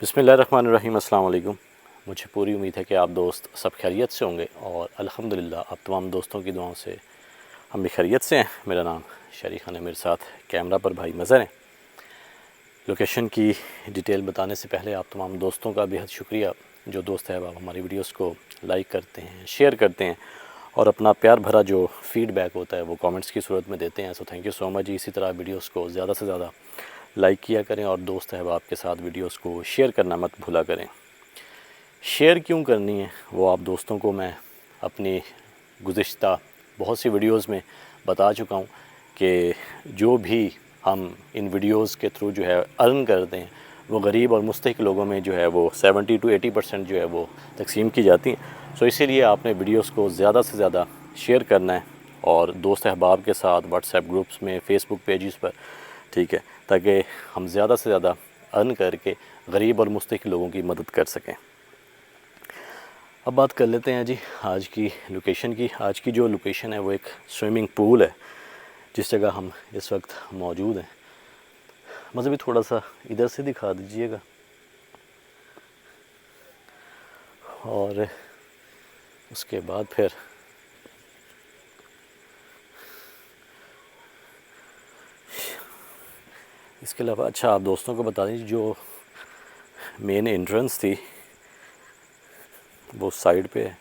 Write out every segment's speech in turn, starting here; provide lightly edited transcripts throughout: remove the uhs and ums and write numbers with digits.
बिस्मिल्लाहिर्रहमानिर्रहीम। अस्सलाम वालेकुम। मुझे पूरी उम्मीद है कि आप दोस्त सब खैरियत से होंगे और अल्हम्दुलिल्लाह आप तमाम दोस्तों की दुआओं से हम भी खैरियत से हैं। मेरा नाम शरीक खान है, मेरे साथ कैमरा पर भाई मज़हर हैं। लोकेशन की डिटेल बताने से पहले आप तमाम दोस्तों का बेहद शुक्रिया जो दोस्त है आप हमारी वीडियोस को लाइक करते हैं, शेयर करते हैं और अपना प्यार भरा जो फ़ीडबैक होता है वो कमेंट्स की सूरत में देते हैं। So thank you so much. इसी तरह वीडियोस को ज़्यादा से ज़्यादा लाइक किया करें और दोस्त अहबाब के साथ वीडियोस को शेयर करना मत भूला करें। शेयर क्यों करनी है वो आप दोस्तों को मैं अपनी गुज़िश्ता बहुत सी वीडियोस में बता चुका हूँ कि जो भी हम इन वीडियोस के थ्रू जो है अर्न करते हैं वो गरीब और मुस्तहिक लोगों में जो है वो 70 to 80% जो है वो तकसीम की जाती हैं। सो इसीलिए आपने वीडियोस को ज़्यादा से ज़्यादा शेयर करना है और दोस्त अहबाब के साथ व्हाट्सएप ग्रुप्स में, फ़ेसबुक पेजेस पर, ठीक है, ताकि हम ज़्यादा से ज़्यादा अर्न करके गरीब और मुस्तहिक लोगों की मदद कर सकें। अब बात कर लेते हैं जी आज की लोकेशन की। आज की जो लोकेशन है वो एक स्विमिंग पूल है जिस जगह हम इस वक्त मौजूद हैं। मुझे भी थोड़ा सा इधर से दिखा दीजिएगा। और उसके बाद फिर इसके अलावा अच्छा आप दोस्तों को बता दीजिए जो मेन एंट्रेंस थी वो साइड पे है।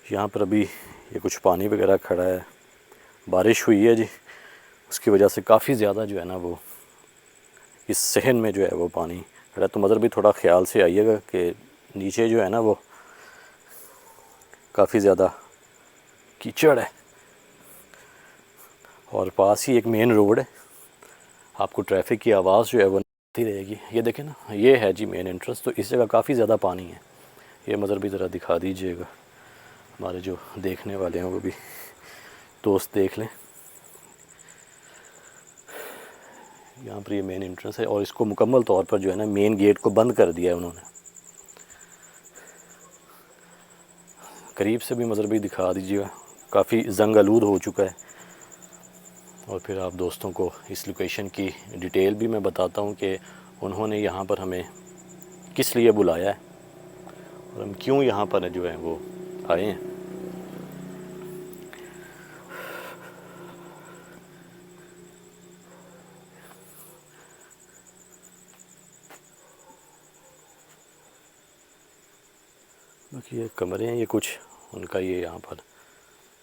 यहाँ पर अभी ये कुछ पानी वगैरह खड़ा है, बारिश हुई है जी, उसकी वजह से काफ़ी ज़्यादा जो है ना वो इस सहन में जो है वो पानी खड़ा है। तो मगर भी थोड़ा ख्याल से आइएगा कि नीचे जो है ना वो काफ़ी ज़्यादा कीचड़ है और पास ही एक मेन रोड है। आपको ट्रैफिक की आवाज़ जो है वो आती रहेगी। ये देखें ना, ये है जी मेन एंट्रेंस। तो इस जगह काफ़ी ज़्यादा पानी है। ये मज़र भी ज़रा दिखा दीजिएगा, हमारे जो देखने वाले हैं वो भी दोस्त देख लें। यहाँ पर ये मेन एंट्रेंस है और इसको मुकम्मल तौर पर जो है ना मेन गेट को बंद कर दिया है उन्होंने। करीब से भी मज़र भी दिखा दीजिएगा, काफ़ी जंग आलूद हो चुका है। और फिर आप दोस्तों को इस लोकेशन की डिटेल भी मैं बताता हूँ कि उन्होंने यहाँ पर हमें किस लिए बुलाया है और हम क्यों यहाँ पर जो है वो आए हैं। बाकी ये कमरे हैं, ये कुछ उनका ये यहाँ पर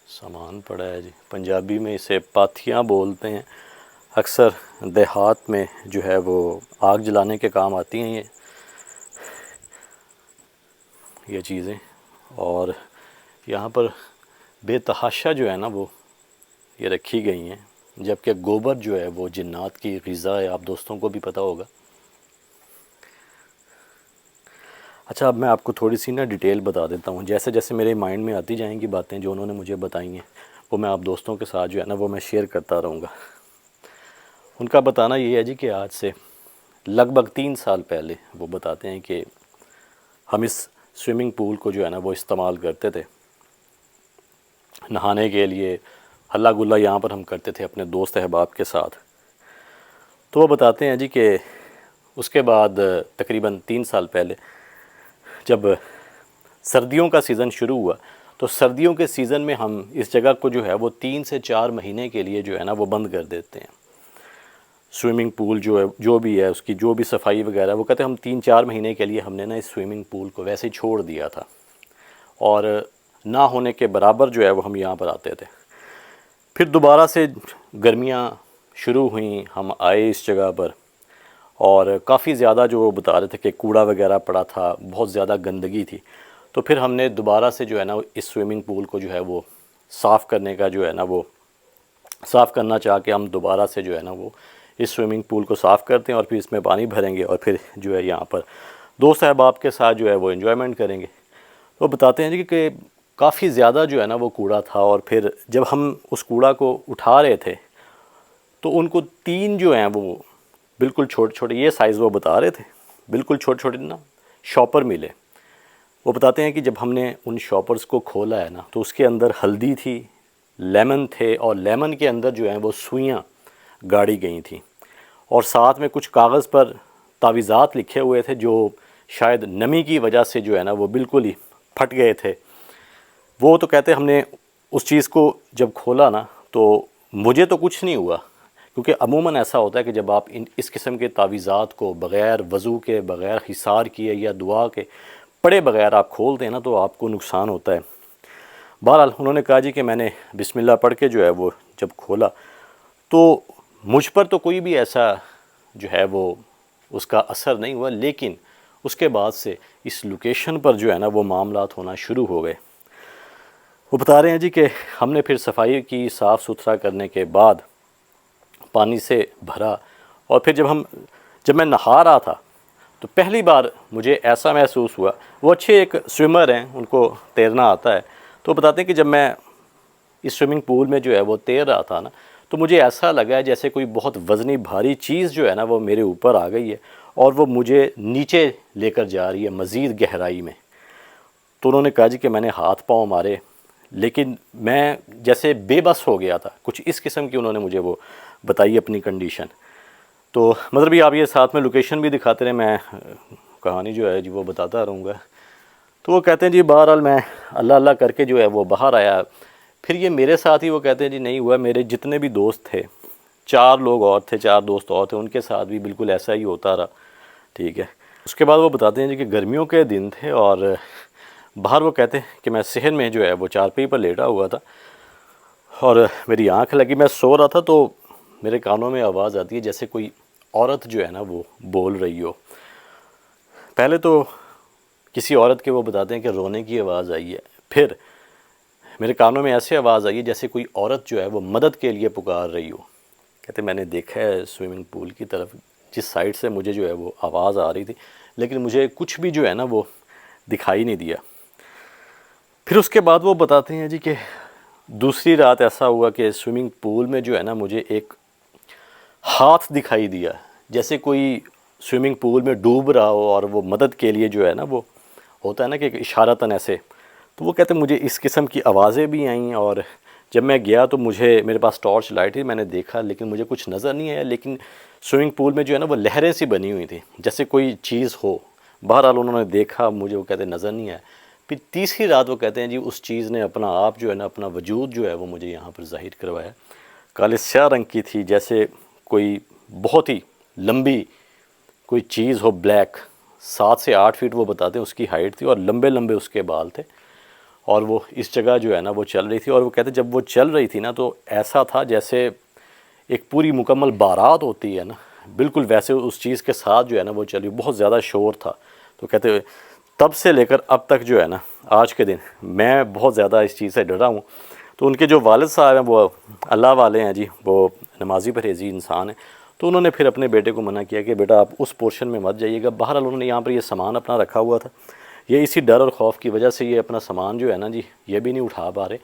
सामान पड़ा है जी। पंजाबी में इसे पाथियाँ बोलते हैं। अक्सर देहात में जो है वो आग जलाने के काम आती हैं ये चीज़ें। और यहाँ पर बेतहाशा जो है ना वो ये रखी गई हैं, जबकि गोबर जो है वो जिन्नात की ग़िज़ा है, आप दोस्तों को भी पता होगा। अच्छा, अब मैं आपको थोड़ी सी ना डिटेल बता देता हूँ। जैसे जैसे मेरे माइंड में आती जाएंगी बातें जो उन्होंने मुझे बताई हैं वो मैं आप दोस्तों के साथ जो है ना वो मैं शेयर करता रहूँगा। उनका बताना ये है जी कि आज से लगभग 3 साल पहले वो बताते हैं कि हम इस स्विमिंग पूल को जो है ना वो इस्तेमाल करते थे नहाने के लिए। हल्ला गुल्ला यहाँ पर हम करते थे अपने दोस्त अहबाब के साथ। तो वो बताते हैं जी कि उसके बाद तकरीबन 3 साल पहले जब सर्दियों का सीज़न शुरू हुआ तो सर्दियों के सीज़न में हम इस जगह को जो है वो 3 से 4 महीने के लिए जो है ना वो बंद कर देते हैं। स्विमिंग पूल जो है, जो भी है उसकी जो भी सफाई वगैरह, वो कहते हैं हम 3-4 महीने के लिए हमने ना इस स्विमिंग पूल को वैसे ही छोड़ दिया था और ना होने के बराबर जो है वो हम यहाँ पर आते थे। फिर दोबारा से गर्मियाँ शुरू हुई, हम आए इस जगह पर और काफ़ी ज़्यादा जो वो बता रहे थे कि कूड़ा वगैरह पड़ा था, बहुत ज़्यादा गंदगी थी। तो फिर हमने दोबारा से जो है ना इस स्विमिंग पूल को जो है वो साफ़ करने का जो है ना वो साफ़ करना चाह के हम दोबारा से जो है ना वो इस स्विमिंग पूल को साफ़ करते हैं और फिर इसमें पानी भरेंगे और फिर जो है यहाँ पर दोस्त अहबाब के साथ जो है वो एंजॉयमेंट करेंगे। तो बताते हैं जी कि काफ़ी ज़्यादा जो है ना वो कूड़ा था और फिर जब हम उस कूड़ा को उठा रहे थे तो उनको 3 जो हैं वो बिल्कुल छोटे छोटे, ये साइज़ वो बता रहे थे, बिल्कुल छोटे छोटे ना शॉपर मिले। वो बताते हैं कि जब हमने उन शॉपर्स को खोला है ना तो उसके अंदर हल्दी थी, लेमन थे और लेमन के अंदर जो है वो सुइयाँ गाड़ी गई थी और साथ में कुछ कागज़ पर तावीज़ात लिखे हुए थे जो शायद नमी की वजह से जो है ना वो बिल्कुल ही फट गए थे। वो तो कहते हमने उस चीज़ को जब खोला ना तो मुझे तो कुछ नहीं हुआ, क्योंकि अमूमन ऐसा होता है कि जब आप इस किस्म के तावीज़ात को बग़ैर वज़ू के, बग़ैर हिसार किए या दुआ के पढ़े बग़ैर आप खोलते हैं ना तो आपको नुकसान होता है। बहरहाल उन्होंने कहा जी कि मैंने बिस्मिल्लाह पढ़ के जो है वो जब खोला तो मुझ पर तो कोई भी ऐसा जो है वो उसका असर नहीं हुआ, लेकिन उसके बाद से इस लोकेशन पर जो है ना वो मामलात होना शुरू हो गए। वो बता रहे हैं जी कि हमने फिर सफाई की, साफ़ सुथरा करने के बाद पानी से भरा और फिर जब मैं नहा रहा था तो पहली बार मुझे ऐसा महसूस हुआ। वो अच्छे एक स्विमर हैं, उनको तैरना आता है, तो बताते हैं कि जब मैं इस स्विमिंग पूल में जो है वो तैर रहा था ना तो मुझे ऐसा लगा है जैसे कोई बहुत वज़नी भारी चीज़ जो है ना वो मेरे ऊपर आ गई है और वो मुझे नीचे लेकर जा रही है मज़ीद गहराई में। तो उन्होंने कहा जी कि मैंने हाथ पाँव मारे, लेकिन मैं जैसे बेबस हो गया था, कुछ इस किस्म की उन्होंने मुझे वो बताई अपनी कंडीशन। तो मतलब भी आप ये साथ में लोकेशन भी दिखाते रहे, मैं कहानी जो है जी वो बताता रहूँगा। तो वो कहते हैं जी बहरहाल मैं अल्लाह अल्लाह करके जो है वो बाहर आया। फिर ये मेरे साथ ही वो कहते हैं जी नहीं हुआ, मेरे जितने भी दोस्त थे, 4 लोग और थे, 4 दोस्त और थे, उनके साथ भी बिल्कुल ऐसा ही होता रहा। ठीक है। उसके बाद वो बताते हैं जी कि गर्मियों के दिन थे और बाहर वो कहते हैं कि मैं सहन में जो है वो चारपाई पर लेटा हुआ था और मेरी आँख लगी, मैं सो रहा था तो मेरे कानों में आवाज़ आती है जैसे कोई औरत जो है ना वो बोल रही हो। पहले तो किसी औरत के वो बताते हैं कि रोने की आवाज़ आई है, फिर मेरे कानों में ऐसे आवाज़ आई है जैसे कोई औरत जो है वो मदद के लिए पुकार रही हो। कहते मैंने देखा है स्विमिंग पूल की तरफ जिस साइड से मुझे जो है वो आवाज़ आ रही थी, लेकिन मुझे कुछ भी जो है ना वो दिखाई नहीं दिया। फिर उसके बाद वो बताते हैं जी कि दूसरी रात ऐसा हुआ कि स्विमिंग पूल में जो है ना मुझे एक हाथ दिखाई दिया, जैसे कोई स्विमिंग पूल में डूब रहा हो और वो मदद के लिए जो है ना वो होता है ना कि इशारतन ऐसे। तो वो कहते मुझे इस किस्म की आवाज़ें भी आईं और जब मैं गया तो मेरे पास टॉर्च लाइट थी, मैंने देखा लेकिन मुझे कुछ नज़र नहीं आया, लेकिन स्विमिंग पूल में जो है ना वो लहरें सी बनी हुई थी जैसे कोई चीज़ हो। बहरहाल उन्होंने देखा, मुझे वो कहते नज़र नहीं आया। फिर तीसरी रात वो कहते हैं जी उस चीज़ ने अपना आप जो है ना, अपना वजूद जो है वो मुझे यहाँ पर ज़ाहिर करवाया। काले स्याह रंग की थी, जैसे कोई बहुत ही लंबी कोई चीज़ हो, ब्लैक, 7 से 8 फीट वो बताते हैं उसकी हाइट थी और लंबे लंबे उसके बाल थे और वो इस जगह जो है ना वो चल रही थी। और वो कहते जब वो चल रही थी ना तो ऐसा था जैसे एक पूरी मुकम्मल बारात होती है ना, बिल्कुल वैसे उस चीज़ के साथ जो है ना वो चली, बहुत ज़्यादा शोर था। तो कहते तब से लेकर अब तक जो है ना आज के दिन मैं बहुत ज़्यादा इस चीज़ से डरा हूँ। तो उनके जो वालिद साहब हैं वो अल्लाह वाले हैं जी, वो नमाजी परहेज़ी इंसान हैं। तो उन्होंने फिर अपने बेटे को मना किया कि बेटा आप उस पोर्शन में मत जाइएगा। बहरहाल उन्होंने यहाँ पर ये सामान अपना रखा हुआ था, ये इसी डर और ख़ौफ की वजह से ये अपना सामान जो है ना जी ये भी नहीं उठा पा रहे।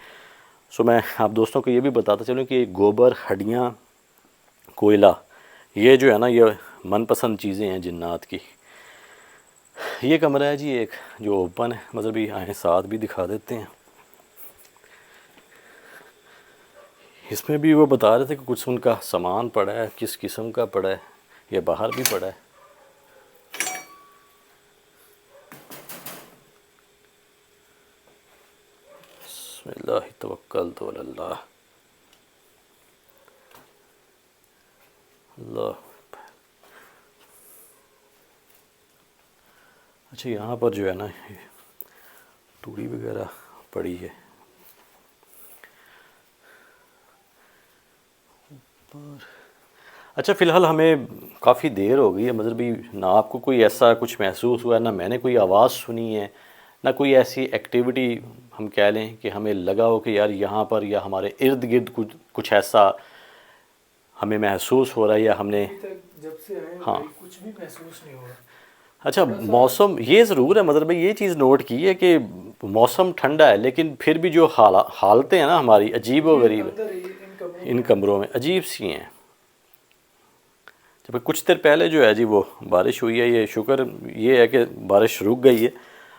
सो मैं आप दोस्तों को ये भी बताता चलूँ कि गोबर, हड्डियाँ, कोयला, ये जो है ना ये मनपसंद चीज़ें हैं जिन्नात की। ये कमरा है जी एक जो ओपन है, मतलब भी आए साथ भी दिखा देते हैं। इसमें भी वो बता रहे थे कि कुछ उनका सामान पड़ा है, किस किस्म का पड़ा है, ये बाहर भी पड़ा है। बिस्मिल्लाह तवक्कलतु अल्लाह, अल्लाह। अच्छा यहाँ पर जो है ना तूड़ी वगैरह पड़ी है ऊपर। अच्छा फ़िलहाल हमें काफ़ी देर हो गई है, मतलब भी ना आपको कोई ऐसा कुछ महसूस हुआ है, ना मैंने कोई आवाज़ सुनी है, ना कोई ऐसी एक्टिविटी हम कह लें कि हमें लगा हो कि यार यहाँ पर या हमारे इर्द गिर्द कुछ ऐसा हमें महसूस हो रहा है या हमने जब से आए हाँ कुछ भी महसूस नहीं हुआ। अच्छा मौसम ये ज़रूर है, मतलब भाई ये चीज़ नोट की है कि मौसम ठंडा है लेकिन फिर भी जो हालतें हैं ना हमारी अजीब व गरीब है, इन कमरों में अजीब सी हैं। जब कुछ देर पहले जो है जी वो बारिश हुई है, ये शुक्र ये है कि बारिश रुक गई है।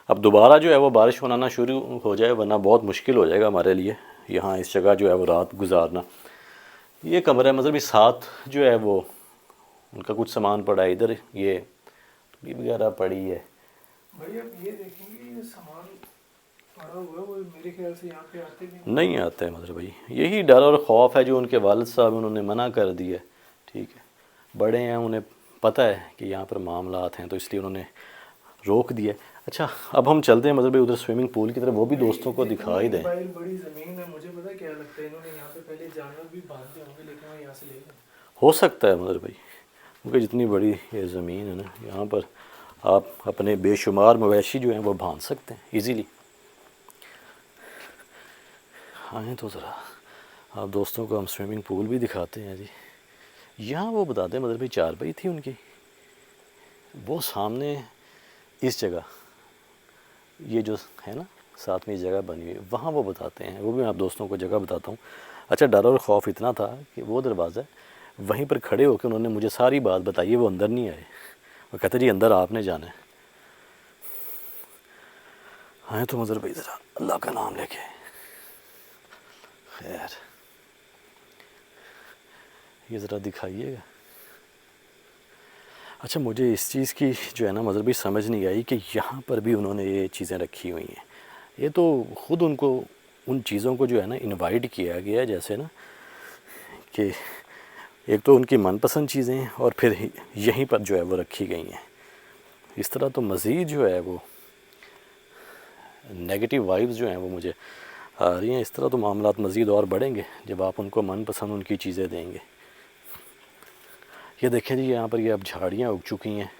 अब दोबारा जो है वो बारिश होना शुरू हो जाए, वरना बहुत मुश्किल हो जाएगा हमारे लिए यहाँ इस जगह जो है वो रात गुजारना। ये कमरा है, मतलब ये साथ जो है वो उनका कुछ सामान पड़ा है इधर, ये टुकड़ी वगैरह पड़ी है। भाई अब ये देखेंगे ये सामान पड़ा हुआ है, वो मेरे ख्याल से यहाँ पे आते भी नहीं आता है मतलब भाई, यही डर और ख़ौफ है जो उनके वालिद साहब उन्होंने मना कर दिया। ठीक है, बड़े हैं, उन्हें पता है कि यहाँ पर मामलात हैं, तो इसलिए उन्होंने रोक दिया। अच्छा, अब हम चलते हैं मतलब भाई उधर स्विमिंग पूल की तरफ, वो भी दोस्तों को दिखा ही दें। भाई बड़ी ज़मीन है, मुझे पता क्या लगता है इन्होंने यहाँ पे पहले जानवर भी बांधते होंगे, लेकिन वो यहाँ से ले गए। हो सकता है मतलब भाई, क्योंकि जितनी बड़ी ये ज़मीन है ना, यहाँ पर आप अपने बेशुमार मवेशी जो हैं वो बांध सकते हैं इजीली। आएँ तो ज़रा आप दोस्तों को हम स्विमिंग पूल भी दिखाते हैं जी। यहाँ वो बताते हैं मतलब भाई चारपाई थी उनकी, वो सामने इस जगह, ये जो है ना साथ में जगह बनी हुई, वहाँ वो बताते हैं, वो भी मैं आप दोस्तों को जगह बताता हूँ। अच्छा, डर और ख़ौफ इतना था कि वो दरवाज़ा वहीं पर खड़े होकर उन्होंने मुझे सारी बात बताई है, वो अंदर नहीं आए। वो कहते जी अंदर आपने जाना है। आए तो मज़र भाई ज़रा अल्लाह का नाम लेके। खैर ये ज़रा दिखाइएगा। अच्छा, मुझे इस चीज़ की जो है ना मज़र भाई समझ नहीं आई कि यहाँ पर भी उन्होंने ये चीज़ें रखी हुई हैं। ये तो ख़ुद उनको उन चीज़ों को जो है ना इनवाइट किया गया है, जैसे ना कि एक तो उनकी मनपसंद चीज़ें हैं और फिर यहीं पर जो है वो रखी गई हैं। इस तरह तो मज़ीद जो है वो नेगेटिव वाइब्स जो हैं वो मुझे आ रही हैं। इस तरह तो मामलात मज़ीद और बढ़ेंगे जब आप उनको मनपसंद उनकी चीज़ें देंगे। ये देखें जी, यहाँ पर ये अब झाड़ियाँ उग चुकी हैं।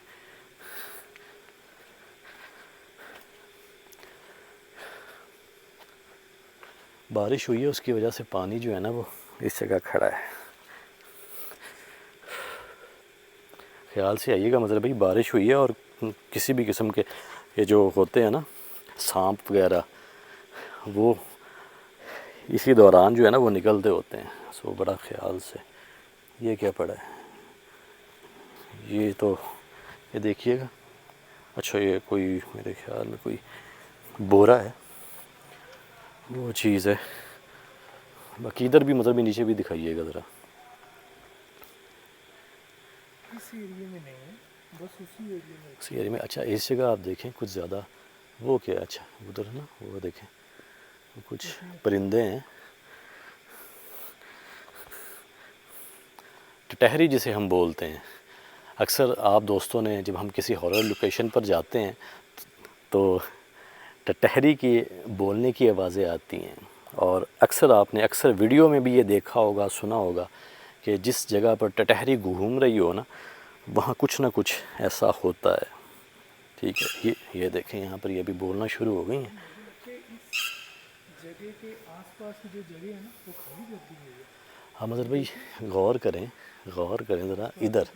बारिश हुई है, उसकी वजह से पानी जो है ना वो इस जगह खड़ा है। ख्याल से आइएगा, मतलब भाई बारिश हुई है और किसी भी किस्म के ये जो होते हैं ना सांप वगैरह, वो इसी दौरान जो है ना वो निकलते होते हैं। सो बड़ा ख्याल से। ये क्या पड़ा है, ये तो ये देखिएगा। अच्छा, ये कोई मेरे ख्याल में कोई बोरा है, वो चीज़ है। बाकी इधर भी मतलब भी नीचे भी दिखाइएगा ज़रा। इस एरिया में नहीं है, बस उसी एरिया में। उसी एरिया में। अच्छा, इस जगह आप देखें कुछ ज़्यादा वो क्या है, अच्छा उधर ना वो देखें कुछ परिंदे हैं, टटहरी जिसे हम बोलते हैं। अक्सर आप दोस्तों ने, जब हम किसी हॉरर लोकेशन पर जाते हैं तो टटहरी की बोलने की आवाज़ें आती हैं, और अक्सर आपने वीडियो में भी ये देखा होगा, सुना होगा कि जिस जगह पर टटहरी घूम रही हो ना, वहाँ कुछ ना कुछ ऐसा होता है। ठीक है, ये देखें यहाँ पर ये भी बोलना शुरू हो गई हैं। इस जगह के आसपास की जो जगह है ना वो खाली कर दी गई है। हाँ मज़र भाई, गौर करें ज़रा इधर,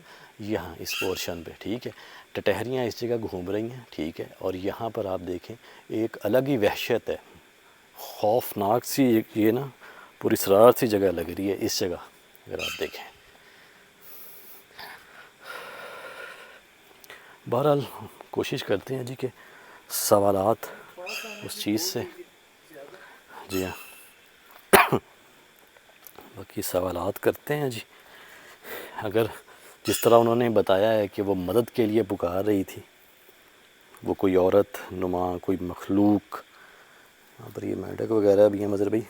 यहाँ इस पोर्शन पे। ठीक है, टटहरियाँ इस जगह घूम रही हैं। ठीक है, और यहाँ पर आप देखें एक अलग ही वहशत है, खौफनाक सी ये ना पूरी शरारत सी जगह लग रही है इस जगह, अगर आप देखें। बहरहाल कोशिश करते हैं जी कि सवालात उस चीज़ से, जी हाँ, बाकी सवालात करते हैं जी। अगर जिस तरह उन्होंने बताया है कि वो मदद के लिए पुकार रही थी, वो कोई औरत नुमा कोई मखलूक, यहाँ पर ये मेंढक वगैरह भी हैं मज़र भाई,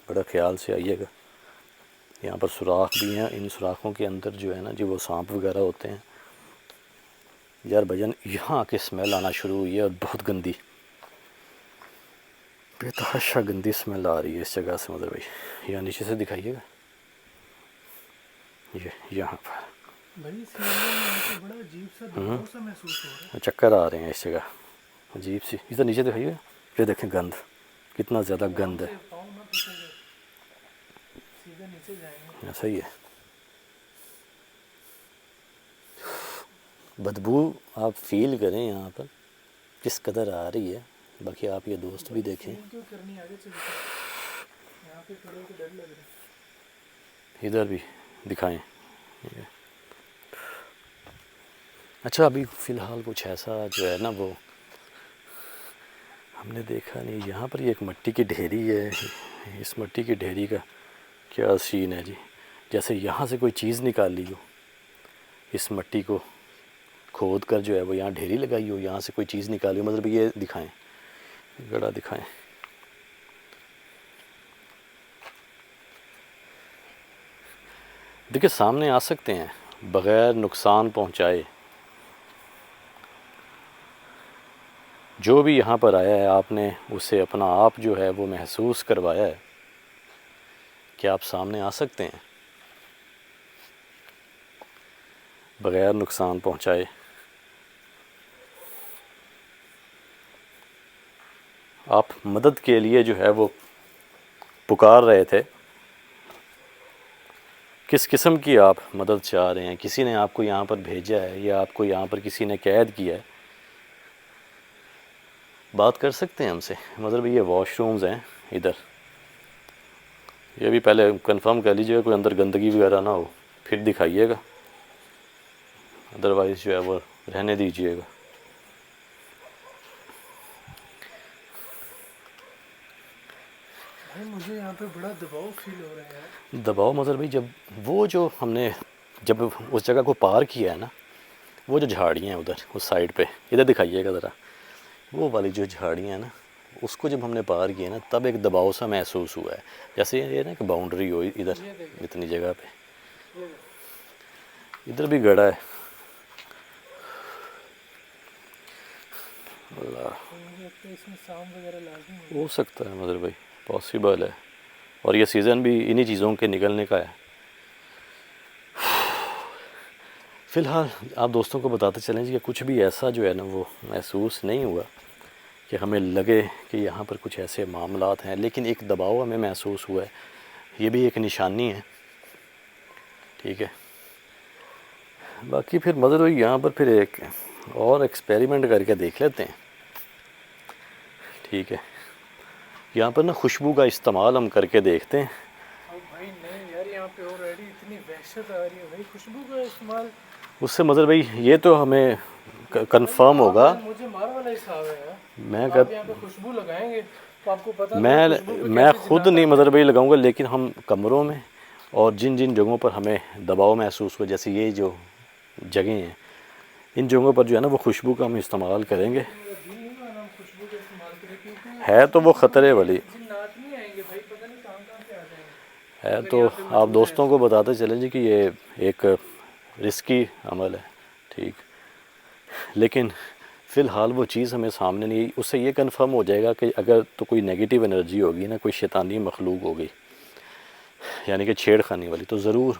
बड़ा ख्याल से आइएगा। यहाँ पर सुराख भी हैं, इन सुराखों के अंदर जो है ना जी वो सांप वगैरह होते हैं। यार भजन, यहाँ आके स्मेल आना शुरू हुई है और बहुत गंदी, बेतहाशा गंदी स्मेल आ रही है इस जगह से मज़र भाई। यहाँ नीचे से दिखाइएगा, ये यहाँ पर भाई इस एरिया में आके बड़ा अजीब सा दबाव सा महसूस हो रहा है। चक्कर आ रहे हैं इस जगह, अजीब सी। इधर नीचे दिखाइएगा, ये देखें गंद, कितना ज़्यादा गंद है। पाँव ना फंसे जाए, सीधा नीचे जाएंगे। ऐसा ही है, बदबू आप फील करें यहाँ पर किस कदर आ रही है। बाकी आप ये दोस्त भी देखें, क्यों करनी आगे चल के, यहाँ पे खड़े होकर डर लग रहा है। इधर भी दिखाएं। अच्छा, अभी फ़िलहाल कुछ ऐसा जो है ना वो हमने देखा नहीं। यहाँ पर ये एक मिट्टी की ढेरी है, इस मिट्टी की ढेरी का क्या सीन है जी। जैसे यहाँ से कोई चीज़ निकाल ली हो, इस मिट्टी को खोद कर जो है वो यहाँ ढेरी लगाई हो, यहाँ से कोई चीज़ निकाली हो, मतलब ये दिखाएं, गड़ा दिखाएं। देखिए सामने आ सकते हैं बग़ैर नुकसान पहुँचाए। जो भी यहाँ पर आया है आपने उसे अपना आप जो है वो महसूस करवाया है कि आप सामने आ सकते हैं बग़ैर नुकसान पहुँचाए। आप मदद के लिए जो है वो पुकार रहे थे, किस किस्म की आप मदद चाह रहे हैं? किसी ने आपको यहाँ पर भेजा है या आपको यहाँ पर किसी ने कैद किया है? बात कर सकते हैं हमसे। मतलब ये वॉशरूम्स हैं इधर, ये भी पहले कंफर्म कर लीजिएगा कोई अंदर गंदगी वगैरह ना हो, फिर दिखाइएगा, अदरवाइज़ जो है वो रहने दीजिएगा। भाई मुझे यहाँ पे बड़ा दबाव फील हो रहा है यार। दबाव मतलब भाई जब वो जो हमने जब उस जगह को पार किया है ना, वो जो झाड़ियाँ हैं उधर उस साइड पे, इधर दिखाइएगा ज़रा, वो वाली जो झाड़ियाँ हैं ना, उसको जब हमने पार किया ना तब एक दबाव सा महसूस हुआ है, जैसे ये ना कि बाउंड्री हो इधर इतनी जगह पे। इधर भी गड़ा है। अल्लाह, इसमें सांप वगैरह लाज़मी हो सकता है मदर भाई, पॉसिबल है। और ये सीज़न भी इन्हीं चीज़ों के निकलने का है। फ़िलहाल आप दोस्तों को बताते चलें कि कुछ भी ऐसा जो है ना वो महसूस नहीं हुआ कि हमें लगे कि यहाँ पर कुछ ऐसे मामलात हैं, लेकिन एक दबाव हमें महसूस हुआ है। ये भी एक निशानी है, ठीक है। बाकी फिर मदर भाई यहाँ पर फिर एक और एक्सपेरिमेंट करके देख लेते हैं, ठीक है। यहाँ पर ना खुशबू का इस्तेमाल हम करके देखते हैं। भाई नहीं यार, यहाँ पे ऑलरेडी इतनी वहशत आ रही है भाई, खुशबू का इस्तेमाल उससे मदर भाई ये तो हमें कंफर्म होगा। मुझे मार वाला हिसाब है यार। मैं आप यहाँ पे खुशबू लगाएंगे तो आपको पता मैं खुद नहीं मदर भाई लगाऊंगा, लेकिन हम कमरों में और जिन जिन जगहों पर हमें दबाव महसूस हुआ, जैसे ये जो जगह हैं, इन जगहों पर जो है ना वो खुशबू का हम इस्तेमाल करेंगे। है तो वो ख़तरे वाली है, तो आप दोस्तों को बताते चलें जी कि ये एक रिस्की अमल है, ठीक। लेकिन फ़िलहाल वो चीज़ हमें सामने नहीं, उससे ये कंफर्म हो जाएगा कि अगर तो कोई नेगेटिव एनर्जी होगी ना, कोई शैतानी मखलूक होगी यानी कि छेड़खानी वाली, तो ज़रूर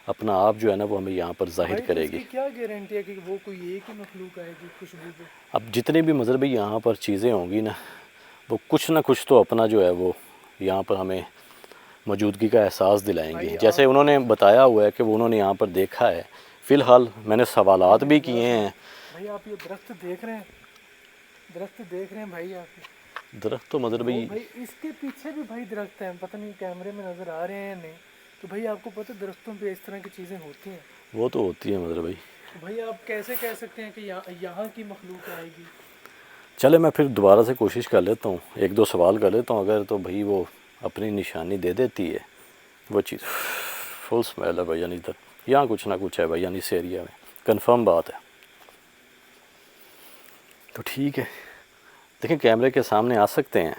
अपना आप जो है ना वो हमें यहाँ पर ज़ाहिर करेगी। क्या गारंटी है कि वो कोई एक ही मखलूक आएगी खुशबू पे? अब जितने भी मज़हब यहाँ पर चीज़ें होंगी ना, वो कुछ ना कुछ तो अपना जो है वो यहाँ पर हमें मौजूदगी का एहसास दिलाएंगे। जैसे उन्होंने बताया हुआ है कि वो उन्होंने यहाँ पर देखा है। फ़िलहाल मैंने सवालात भी किए हैं। भाई आप ये दरख्त देख रहे हैं, दरख्त देख रहे हैं भाई आप? दरख्त तो मदर भाई इसके पीछे भी भाई दरख्त हैं, पता नहीं कैमरे में नज़र आ रहे हैं या नहीं। तो भाई आपको पता है दरख्तों पे इस तरह की चीज़ें होती हैं? वो तो होती है मदर भाई। तो भाई आप कैसे कह सकते हैं कि यहाँ की मखलूक आएगी? चले मैं फिर दोबारा से कोशिश कर लेता हूँ, एक दो सवाल कर लेता हूँ, अगर तो भाई वो अपनी निशानी दे देती है वो चीज़। फुल स्मेल है भाई, यानी इधर यहाँ कुछ ना कुछ है भाई, यानी इस एरिया में कंफर्म बात है। तो ठीक है, देखें कैमरे के सामने आ सकते हैं।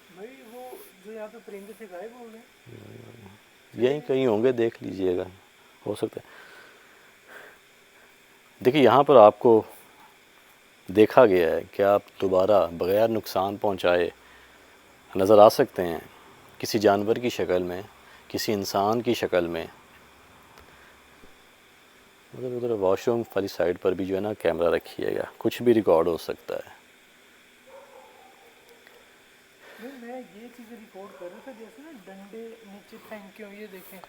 भाई वो जो यहाँ पे परिंदे से गायब हो गए, यहीं कहीं होंगे, देख लीजिएगा, हो सकता है। देखिए यहाँ पर आपको देखा गया है कि आप दोबारा बग़ैर नुकसान पहुँचाए नज़र आ सकते हैं, किसी जानवर की शक्ल में, किसी इंसान की शक्ल में। मतलब उधर वॉशरूम वाली साइड पर भी जो है ना कैमरा रखिएगा, कुछ भी रिकॉर्ड हो सकता है। मैं ये चीज़ रिकॉर्ड कर रहा था, जैसे ना डंडे नीचे फेंक के हो, ये देखें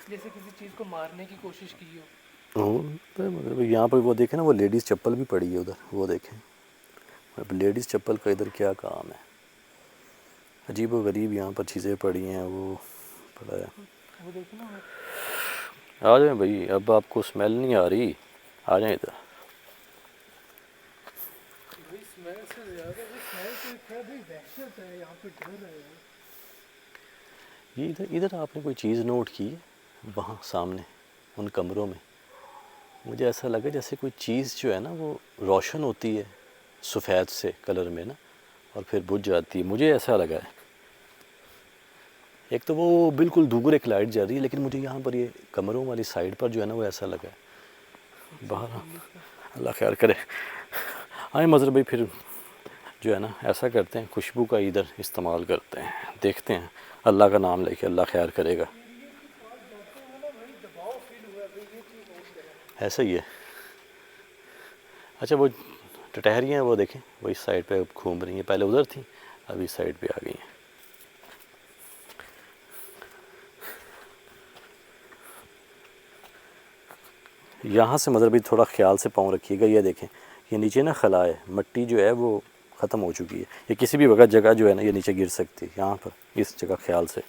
जैसे किसी चीज़ को मारने की कोशिश की हो। तो मतलब यहाँ पर वो देखें ना, वो लेडीज़ चप्पल भी पड़ी है उधर, वो देखें। अब लेडीज़ चप्पल का इधर क्या काम है? अजीब व गरीब यहाँ पर चीज़ें पड़ी हैं, वो पड़ा है। वो देखें ना, आ जाए भाई, अब आपको स्मेल नहीं आ रही, आ जाए इधर। स्मेल से ज़्यादा स्मेल तो क्या भाई वहशत है, यहाँ पे डर है। ये इधर इधर आपने कोई चीज़ नोट की है? वहाँ सामने उन कमरों में मुझे ऐसा लगा जैसे कोई चीज़ जो है ना वो रोशन होती है सफ़ेद से कलर में ना, और फिर बुझ जाती है। मुझे ऐसा लगा है। एक तो वो बिल्कुल दूर एक लाइट जल रही है, लेकिन मुझे यहाँ पर ये कमरों वाली साइड पर जो है ना वो ऐसा लगा है। बाहर अल्लाह खैर करे। आए मज़र भाई, फिर जो है ना ऐसा करते हैं, खुशबू का इधर इस्तेमाल करते हैं, देखते हैं, अल्लाह का नाम लेके अल्लाह खैर करेगा। ऐसा ही है। अच्छा, वो टटहरियाँ हैं वो देखें, वो इस साइड पे घूम रही हैं, पहले उधर थी अभी इस साइड पे आ गई हैं। यहाँ से मतलब भी थोड़ा ख्याल से पाँव रखिएगा। ये देखें, ये नीचे ना खला है, मिट्टी जो है वो ख़त्म हो चुकी है। ये किसी भी वक्त जगह जो है ना ये नीचे गिर सकती है। यहाँ पर इस जगह ख्याल से।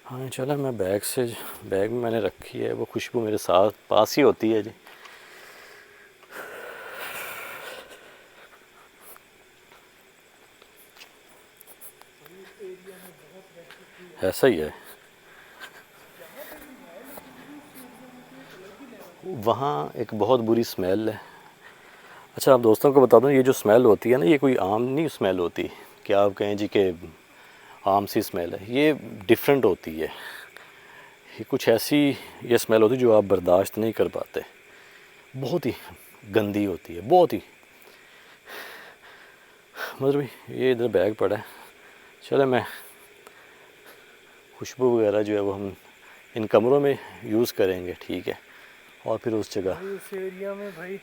हाँ चलो, मैं बैग में मैंने रखी है, वो खुशबू मेरे साथ पास ही होती है जी। ऐसा ही है। वहाँ एक बहुत बुरी स्मेल है। अच्छा, आप दोस्तों को बता दूँ, ये जो स्मेल होती है ना, ये कोई आम नहीं स्मेल होती कि आप कहें जी कि आम सी स्मेल है। ये डिफरेंट होती है। ये कुछ ऐसी ये स्मेल होती है जो आप बर्दाश्त नहीं कर पाते। बहुत ही गंदी होती है, बहुत ही। मतलब ये इधर बैग पड़ा है। चले, मैं खुशबू वगैरह जो है वो हम इन कमरों में यूज़ करेंगे, ठीक है। और फिर उस जगह उस एरिया में भाई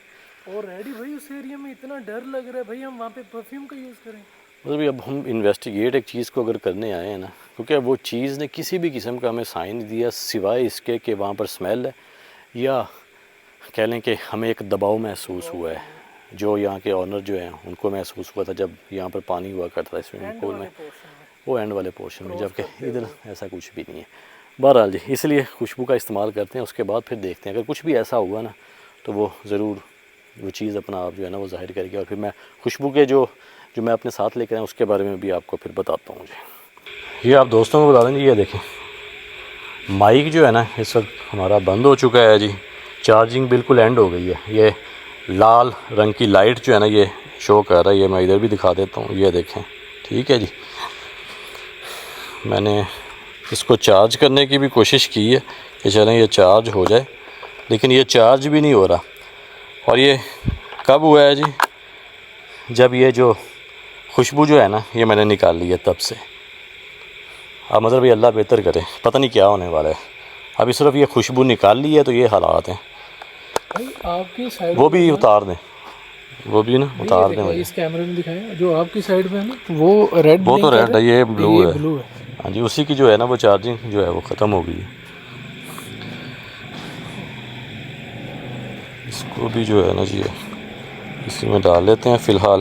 ऑलरेडी भाई उस एरिया में इतना डर लग रहा है भाई, हम वहाँ पे परफ्यूम का यूज़ करें। मतलब अब हम इन्वेस्टिगेट एक चीज़ को अगर करने आए हैं ना, क्योंकि अब वो चीज़ ने किसी भी किस्म का हमें साइन नहीं दिया सिवाय इसके कि वहाँ पर स्मेल है, या कह लें कि हमें एक दबाव महसूस हुआ है जो यहाँ के ऑनर जो हैं उनको महसूस हुआ था जब यहाँ पर पानी हुआ करता था स्विमिंग पूल में, वो एंड वाले पोर्शन में, जबकि इधर ऐसा कुछ भी नहीं है। बहरहाल जी, इसलिए खुशबू का इस्तेमाल करते हैं, उसके बाद फिर देखते हैं अगर कुछ भी ऐसा हुआ ना तो वो ज़रूर वो चीज़ अपना आप जो है ना वो ज़ाहिर करेगी। और फिर मैं खुशबू के जो मैं अपने साथ लेकर आया उसके बारे में भी आपको फिर बताता हूँ जी। ये आप दोस्तों को बता देंगे, ये देखें माइक जो है ना इस वक्त हमारा बंद हो चुका है जी, चार्जिंग बिल्कुल एंड हो गई है। ये लाल रंग की लाइट जो है ना ये शो कर रहा है, ये मैं इधर भी दिखा देता हूँ, ये देखें, ठीक है जी। मैंने इसको चार्ज करने की भी कोशिश की है कि चलें ये चार्ज हो जाए, लेकिन ये चार्ज भी नहीं हो रहा। और ये कब हुआ है जी, जब ये जो खुशबू जो है ना ये मैंने निकाल ली है तब से। अब मतलब ये अल्लाह बेहतर करे, पता नहीं क्या होने वाला है। अभी सिर्फ ये खुशबू निकाल ली है तो ये हालात हैं। भाई आपकी साइड वो भी उतार दें, वो भी ना उतार दें मुझे। इस कैमरे में दिखाया जो आपकी साइड में है ना, वो रेड, वो तो रेड है, ये ब्लू है। ब्लू है। हाँ जी, उसी की जो है ना वो चार्जिंग जो है वो ख़त्म हो गई है। इसको भी जो है ना जी इसी में डाल लेते हैं फ़िलहाल,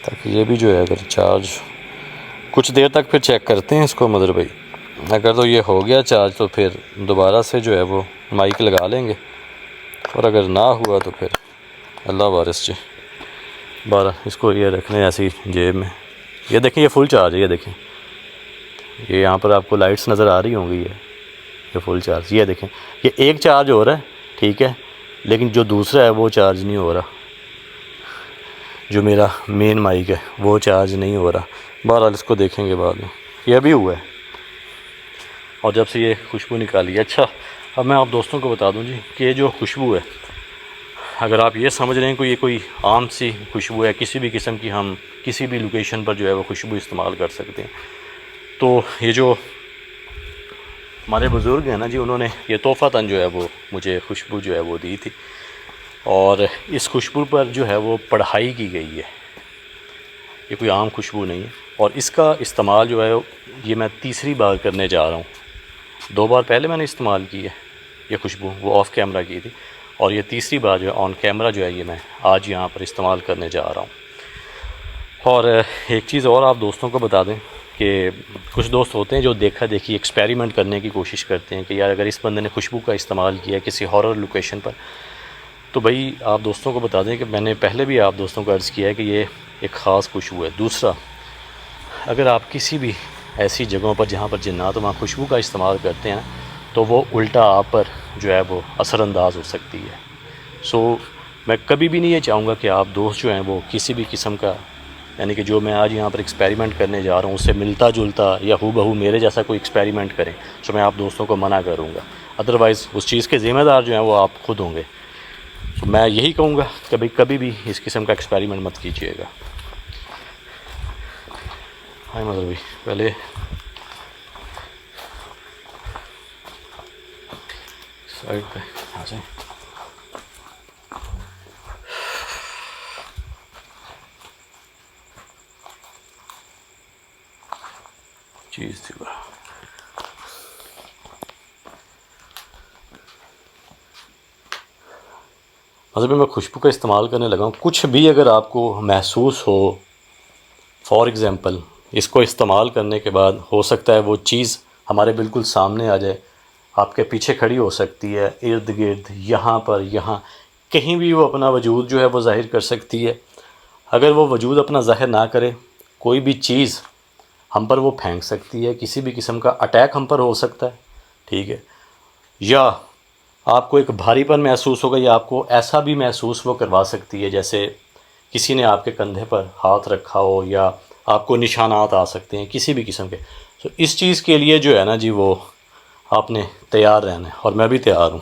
ताकि ये भी जो है अगर चार्ज कुछ देर तक फिर चेक करते हैं इसको मदर भाई। अगर तो ये हो गया चार्ज तो फिर दोबारा से जो है वो माइक लगा लेंगे, और अगर ना हुआ तो फिर अल्लाह वारिस जी। 12 इसको ये रखने ऐसी जेब में। ये देखें ये फुल चार्ज है, ये देखें ये यहाँ पर आपको लाइट्स नज़र आ रही होंगी, ये फुल चार्ज। ये देखें ये एक चार्ज हो रहा है, ठीक है, लेकिन जो दूसरा है वो चार्ज नहीं हो रहा, जो मेरा मेन माइक है वो चार्ज नहीं हो रहा। बहरहाल इसको देखेंगे बाद में। ये अभी हुआ है और जब से ये खुशबू निकाली है। अच्छा, अब मैं आप दोस्तों को बता दूं जी कि ये जो खुशबू है, अगर आप ये समझ रहे हैं कि ये कोई आम सी खुशबू है, किसी भी किस्म की हम किसी भी लोकेशन पर जो है वो खुशबू इस्तेमाल कर सकते हैं, तो ये जो हमारे बुज़ुर्ग हैं ना जी, उन्होंने ये तोहफ़ातन जो है वो मुझे खुशबू जो है वो दी थी, और इस खुशबू पर जो है वो पढ़ाई की गई है। ये कोई आम खुशबू नहीं है, और इसका इस्तेमाल जो है ये मैं तीसरी बार करने जा रहा हूँ। 2 बार पहले मैंने इस्तेमाल की है ये खुशबू, वो ऑफ़ कैमरा की थी, और ये तीसरी बार जो है ऑन कैमरा जो है ये मैं आज यहाँ पर इस्तेमाल करने जा रहा हूँ। और एक चीज़ और आप दोस्तों को बता दें कि कुछ दोस्त होते हैं जो देखा देखी एक्सपेरिमेंट करने की कोशिश करते हैं कि यार अगर इस बंदे ने खुशबू का इस्तेमाल किया किसी हॉरर लोकेशन पर, तो भाई आप दोस्तों को बता दें कि मैंने पहले भी आप दोस्तों को अर्ज़ किया है कि ये एक ख़ास खुशबू है। दूसरा, अगर आप किसी भी ऐसी जगहों पर जहाँ पर जिन्नात वहाँ खुशबू का इस्तेमाल करते हैं तो वो उल्टा आप पर जो है वो असरअंदाज हो सकती है। सो मैं कभी भी नहीं ये चाहूँगा कि आप दोस्त जो हैं वो किसी भी किस्म का, यानी कि जो मैं आज यहाँ पर एक्सपेरिमेंट करने जा रहा हूँ उससे मिलता जुलता या हूबहू मेरे जैसा कोई एक्सपेरिमेंट करें। सो मैं आप दोस्तों को मना करूँगा, अदरवाइज़ उस चीज़ के ज़िम्मेदार जो हैं वो आप खुद होंगे। तो मैं यही कहूँगा कभी कभी भी इस किस्म का एक्सपेरिमेंट मत कीजिएगा। हाय मदर भी पहले साइड पे आ जाए। चीज़ थी बड़ा मतलब मैं खुशबू का इस्तेमाल करने लगा हूँ। कुछ भी अगर आपको महसूस हो, फॉर एग्ज़ाम्पल इसको इस्तेमाल करने के बाद हो सकता है वो चीज़ हमारे बिल्कुल सामने आ जाए, आपके पीछे खड़ी हो सकती है, इर्द गिर्द, यहाँ पर, यहाँ कहीं भी वो अपना वजूद जो है वो ज़ाहिर कर सकती है। अगर वो वजूद अपना ज़ाहिर ना करे, कोई भी चीज़ हम पर वो फेंक सकती है, किसी भी किस्म का अटैक हम पर हो सकता है, ठीक है। या आपको एक भारीपन महसूस होगा या आपको ऐसा भी महसूस वो करवा सकती है जैसे किसी ने आपके कंधे पर हाथ रखा हो, या आपको निशानात आ सकते हैं किसी भी किस्म के। तो इस चीज़ के लिए जो है ना जी वो आपने तैयार रहना है, और मैं भी तैयार हूँ।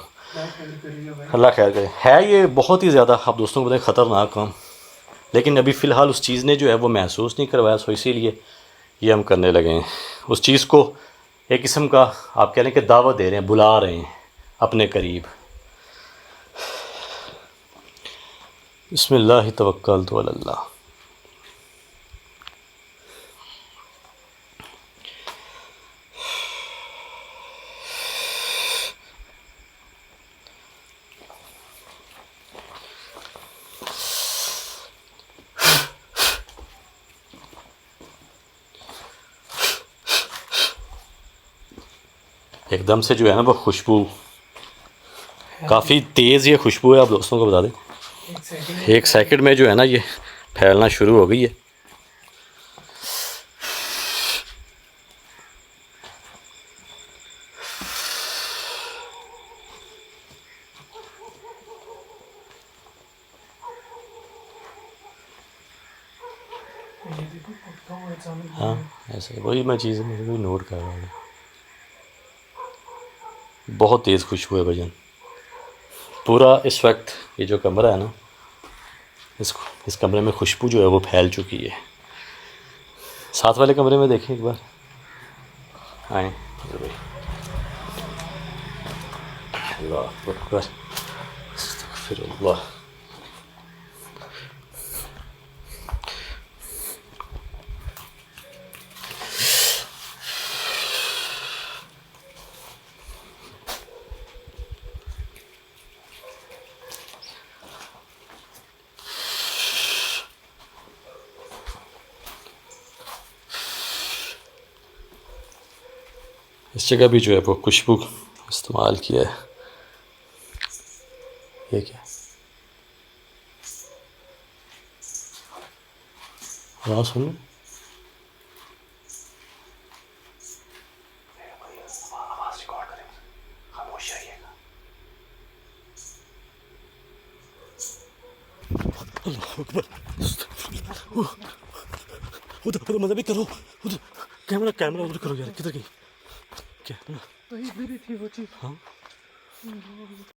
अल्लाह खैर करे। है ये बहुत ही ज़्यादा, आप दोस्तों को बताएं, ख़तरनाक काम, लेकिन अभी फ़िलहाल उस चीज़ ने जो है वो महसूस नहीं करवाया, सो इसीलिए ये हम करने लगे हैं। उस चीज़ को एक किस्म का आप कह रहे हैं कि दावत दे रहे हैं, बुला रहे हैं अपने करीब। बिस्मिल्लाह तवक्कलतु अलल्लाह। एकदम से जो है ना वो खुशबू काफ़ी तेज़ ये खुशबू है, आप दोस्तों को बता दें। एक सेकंड में जो है ना ये फैलना शुरू हो गई है। हाँ ऐसे वही मैं चीज़ मुझे भी नोट कर रहा हूँ। बहुत तेज़ खुशबू है भजन। पूरा इस वक्त ये जो कमरा है ना, इस कमरे में खुशबू जो है वो फैल चुकी है। साथ वाले कमरे में देखें एक बार, आए भाई। अल्लाह अकबर, अस्तगफिरुल्लाह। इस जगह भी जो है वो खुशबू इस्तेमाल किया है। ये क्या आवाज़ सुन, आवाज़ रिकॉर्ड करें, खामोश रहिएगा। अल्लाह अकबर, उधर मज़ा भी करो, उधर कैमरा उधर करो यार, किधर गई कैमरा? तो इधर ही थी वो चीज़। हाँ